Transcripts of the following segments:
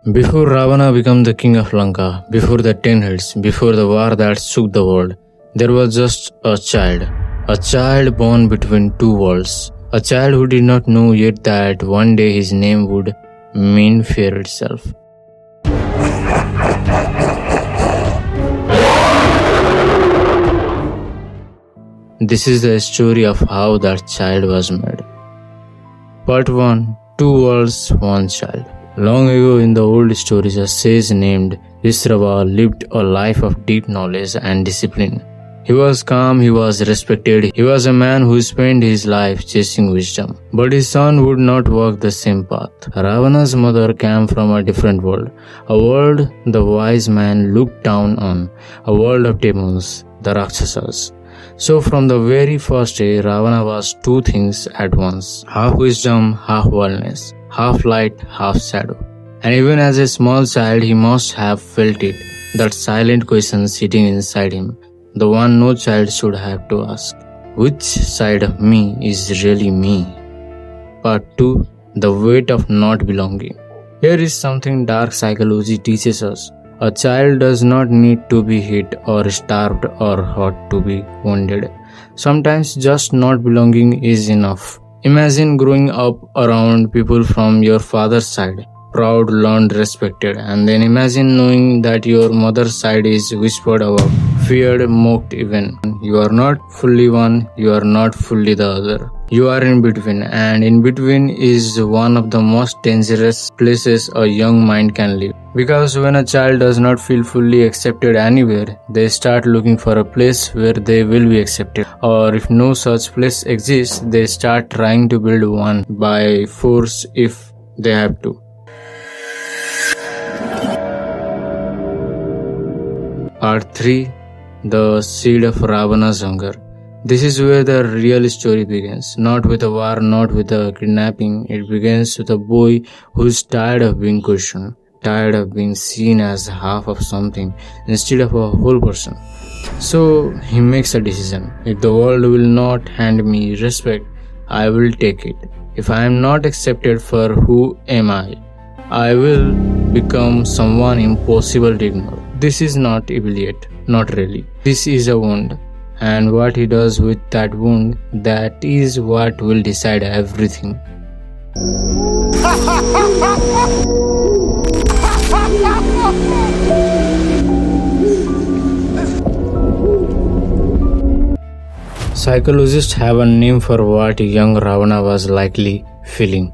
Before Ravana became the king of Lanka, before the 10 hills, before the war that shook the world, there was just a child born between two worlds, a child who did not know yet that one day his name would mean fear itself. This is the story of how that child was made. Part 1. Two worlds, one child. Long ago in the old stories, a sage named Vishrava lived a life of deep knowledge and discipline. He was calm, he was respected, he was a man who spent his life chasing wisdom. But his son would not walk the same path. Ravana's mother came from a different world, a world the wise man looked down on, a world of demons, the Rakshasas. So from the very first day, Ravana was two things at once, half wisdom, half wildness, half light, half shadow. And even as a small child, he must have felt it, that silent question sitting inside him, the one no child should have to ask. Which side of me is really me? Part 2. The weight of not belonging. Here is something dark psychology teaches us. A child does not need to be hit or starved or hurt to be wounded. Sometimes just not belonging is enough. Imagine growing up around people from your father's side, proud, learned, respected, and then imagine knowing that your mother's side is whispered about, feared, mocked even. You are not fully one, you are not fully the other. You are in between, and in between is one of the most dangerous places a young mind can live. Because when a child does not feel fully accepted anywhere, they start looking for a place where they will be accepted. Or if no such place exists, they start trying to build one by force if they have to. Part 3. The seed of Ravana's hunger. This is where the real story begins. Not with a war, not with a kidnapping. It begins with a boy who's tired of being questioned, tired of being seen as half of something instead of a whole person. So he makes a decision. If the world will not hand me respect, I will take it. If I am not accepted for who am I will become someone impossible to ignore. This is not evil yet, not really. This is a wound. And what he does with that wound, that is what will decide everything. Psychologists have a name for what young Ravana was likely feeling: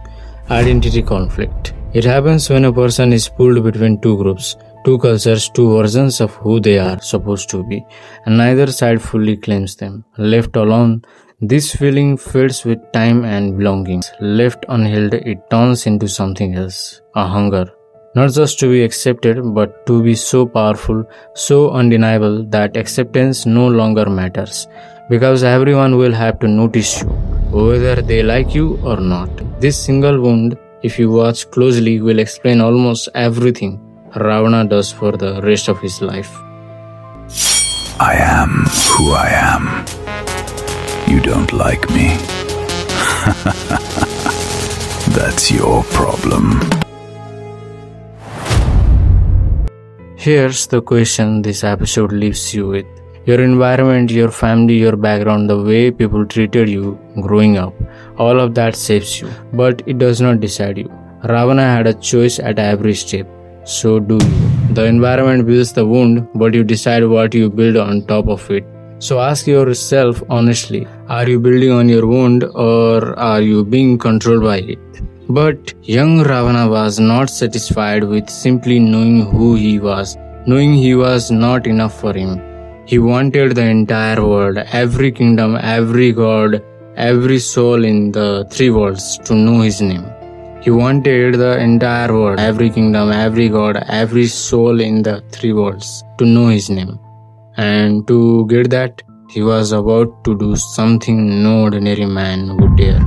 identity conflict. It happens when a person is pulled between two groups, two cultures, two versions of who they are supposed to be, and neither side fully claims them. Left alone, this feeling fades with time and belongings. Left unhealed, it turns into something else, a hunger. Not just to be accepted, but to be so powerful, so undeniable that acceptance no longer matters. Because everyone will have to notice you, whether they like you or not. This single wound, if you watch closely, will explain almost everything Ravana does for the rest of his life. I am who I am. You don't like me. That's your problem. Here's the question this episode leaves you with. Your environment, your family, your background, the way people treated you growing up, all of that shapes you, but it does not decide you. Ravana had a choice at every step. So do you. The environment builds the wound, but you decide what you build on top of it. So ask yourself honestly, are you building on your wound or are you being controlled by it? But young Ravana was not satisfied with simply knowing who he was, knowing he was not enough for him. He wanted the entire world, every kingdom, every god, every soul in the three worlds to know his name. He wanted the entire world, every kingdom, every god, every soul in the three worlds to know his name. And to get that, he was about to do something no ordinary man would dare.